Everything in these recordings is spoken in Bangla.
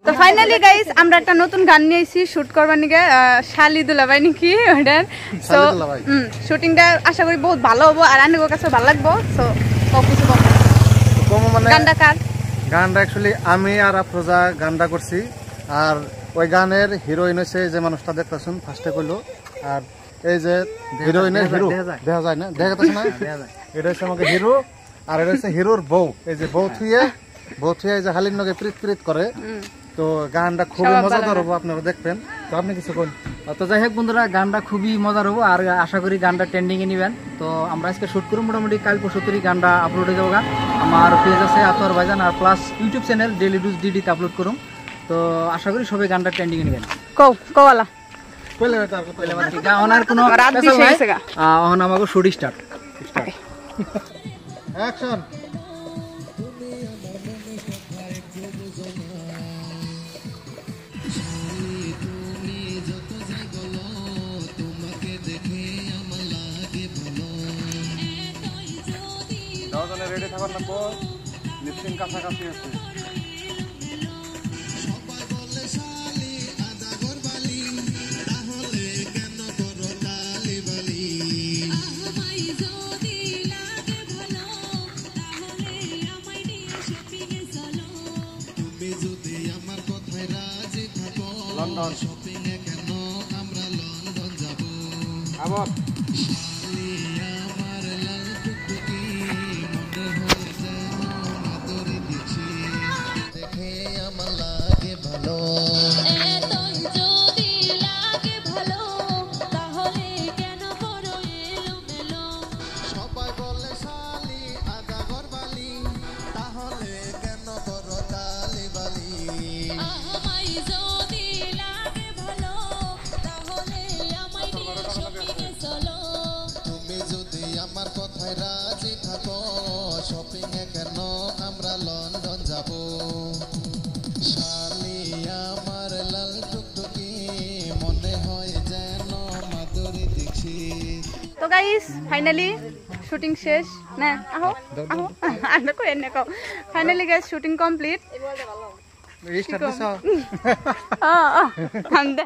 তো ফাইনালি গাইস আমরা একটা নতুন গান নিয়েছি শুট করবার নিকে শালি দুলাভাই নাকি ওটার সো শুটিংটা আশা করি বহুত ভালো হবে আর আনিগো কাছে ভালো লাগবে সো কিছু কমো মানে গানটা কার গানটা অ্যাকচুয়ালি আমি আর আফরোজা গানটা করছি আর ওই গানের হিরোইন হচ্ছে যে মানুষটা দেখতেছেন ফার্স্টে কইলো আর এই যে হিরোইনের হিরো দেখা যায় না দেখা যাচ্ছে না এটা হচ্ছে আমাকে হিরো আর এটা হচ্ছে হিরোর বউ এই যে বউ থুয়ে যে হালির নগে প্রীত প্রীত করে তো গানটা খুবই মজাদার হবে আপনারা দেখবেন তো আপনি কিছু কোন তো যাই হোক বন্ধুরা গানটা খুবই মজার হবো আর আশা করি গানটা ট্রেন্ডিং এ নিবেন তো আমরা আজকে শুট করি মোটামুটি কাল পরশু গানটা আপলোড হয়ে যাবো আমার পেজ আছে আতর ভাইজান আর প্লাস ইউটিউব চ্যানেল ডেইলি ডুজ ডিডিতে আপলোড করুম তো আশা করি সবাই গানটা ট্রেন্ডিং এ নিবেন কোয়ালা কইলে তার কইলে মানে গাওনার কোনো রাত দিছে গেছে গা এখন আমাকে শুট স্টার্ট অ্যাকশন রেডি থাকার লাগবো লিপসিং কাছাকাছি আছে লন্ডন শপিংয়ে কেন আমরা লন্ডন যাব আবার তো গাইস ফাইনালি শুটিং শেষ না আহো আহো আন্না কই এনে কও finally guys shooting complete start দিছ কান্দে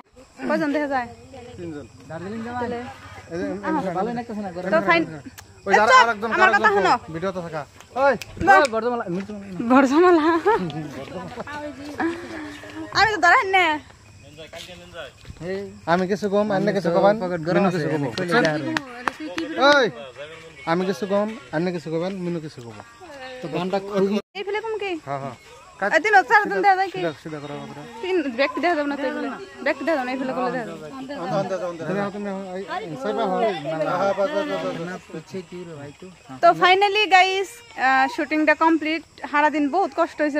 কজন দেখা যায় তিনজন দার্জিলিং যাবা ভালো লাগতেছ না তো ফাইন ওই যারা আরেকজন ভিডিওতে থাকা ওই বর্ধমালা আমি তো ধরেন না আমি কিছু কম আন্নে কিছু কবান মিনু কিছু কব ওই আমি কিছু কম আন্নে কিছু কবান মিনু কিছু কব তো গানটা এই ফেলে কম কি হ্যাঁ হ্যাঁ তিন চার দিন দেখা যায় কি সিধা করা হবে তিন ব্যক্তি দেখা যাবে না তো এগুলো ব্যক্তি দেখা যাবে না এই ফেলে করলে দেখা যাবে তো ফাইনালি গাইস শুটিংটা কমপ্লিট সারা দিন বহুত কষ্ট হয়েছে